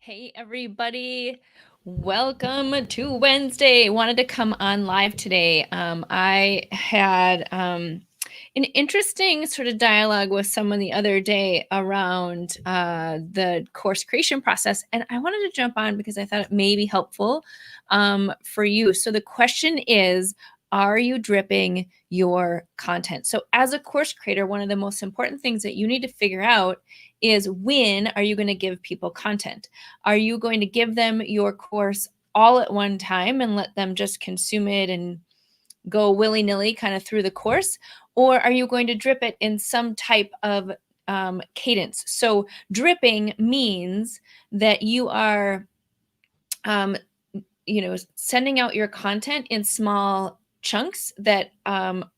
Hey, everybody. Welcome to Wednesday. Wanted to come on live today. I had an interesting sort of dialogue with someone the other day around the course creation process, and I wanted to jump on because I thought it may be helpful for you. So the question is, are you dripping your content? So as a course creator, one of the most important things that you need to figure out is, when are you going to give people content? Are you going to give them your course all at one time and let them just consume it and go willy-nilly kind of through the course? Or are you going to drip it in some type of cadence? So dripping means that you are sending out your content in small chunks that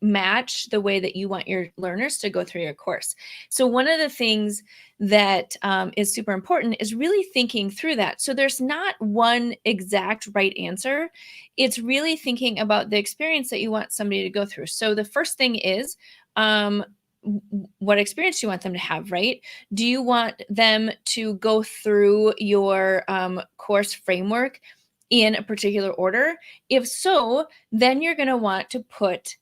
match the way that you want your learners to go through your course. So one of the things that is super important is really thinking through that. So there's not one exact right answer. It's really thinking about the experience that you want somebody to go through. So the first thing is, what experience do you want them to have, right? Do you want them to go through your course framework in a particular order? If so, then you're going to want to put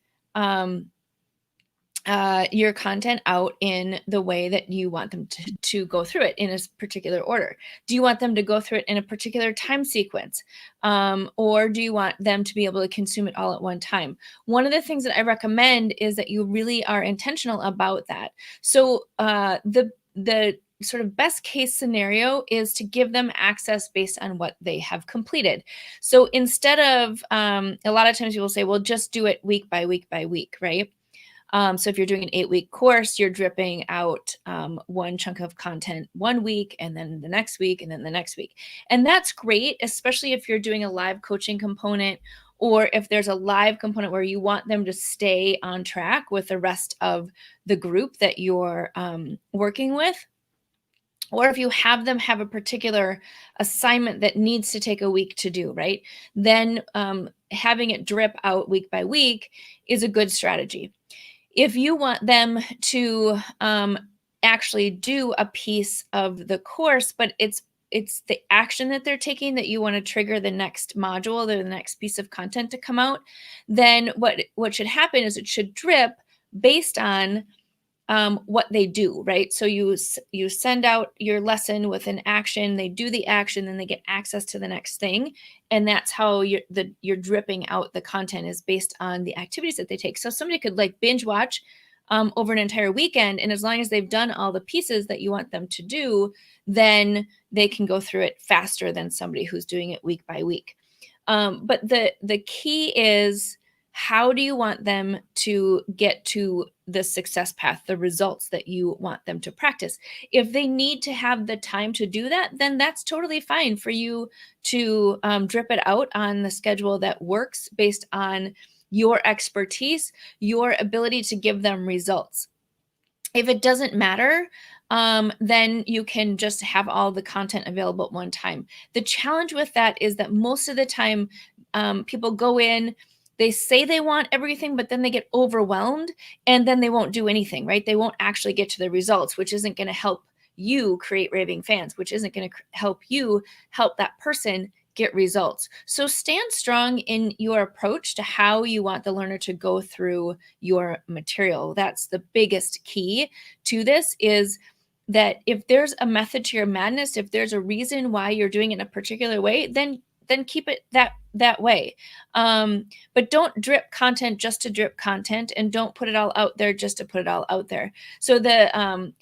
your content out in the way that you want them to go through it in a particular order. Do you want them to go through it in a particular time sequence? Or do you want them to be able to consume it all at one time? One of the things that I recommend is that you really are intentional about that. So the sort of best case scenario is to give them access based on what they have completed. So instead of, a lot of times people say, well, just do it week by week by week, right? So if you're doing an 8-week course, you're dripping out one chunk of content one week, and then the next week, and then the next week. And that's great, especially if you're doing a live coaching component, or if there's a live component where you want them to stay on track with the rest of the group that you're working with. Or if you have them have a particular assignment that needs to take a week to do, right? Then having it drip out week by week is a good strategy. If you want them to actually do a piece of the course, but it's the action that they're taking that you want to trigger the next module or the next piece of content to come out, then what should happen is it should drip based on what they do, right? So you send out your lesson with an action, they do the action, then they get access to the next thing, and that's how you're dripping out the content, is based on the activities that they take. So somebody could like binge watch over an entire weekend, and as long as they've done all the pieces that you want them to do, then they can go through it faster than somebody who's doing it week by week. But the key is, how do you want them to get to the success path, the results that you want them to practice? If they need to have the time to do that, then that's totally fine for you to drip it out on the schedule that works based on your expertise, your ability to give them results. If it doesn't matter, then you can just have all the content available at one time. The challenge with that is that most of the time, people go in, they say they want everything, but then they get overwhelmed, and then they won't do anything, right? They won't actually get to the results, which isn't going to help you create raving fans, which isn't going to help you help that person get results. So stand strong in your approach to how you want the learner to go through your material. That's the biggest key to this, is that if there's a method to your madness, if there's a reason why you're doing it in a particular way, then keep it that way. But don't drip content just to drip content, and don't put it all out there just to put it all out there. So the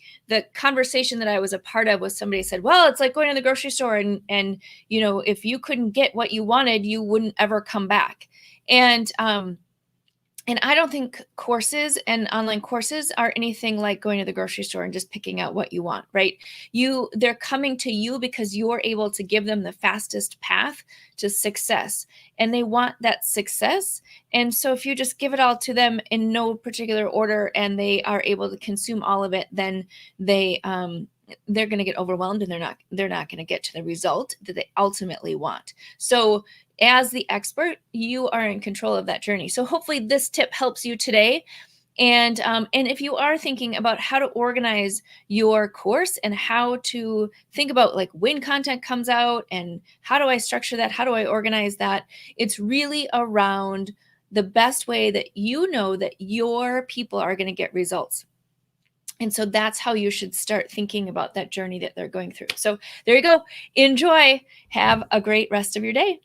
conversation that I was a part of was, somebody said, well, it's like going to the grocery store, and if you couldn't get what you wanted, you wouldn't ever come back. And I don't think courses and online courses are anything like going to the grocery store and just picking out what you want, right? They're coming to you because you're able to give them the fastest path to success, and they want that success. And so if you just give it all to them in no particular order, and they are able to consume all of it, then they're going to get overwhelmed, and they're not going to get to the result that they ultimately want. So as the expert, you are in control of that journey. So hopefully this tip helps you today. And if you are thinking about how to organize your course and how to think about like when content comes out and how do I structure that, how do I organize that, it's really around the best way that you know that your people are going to get results. And so that's how you should start thinking about that journey that they're going through. So there you go. Enjoy. Have a great rest of your day.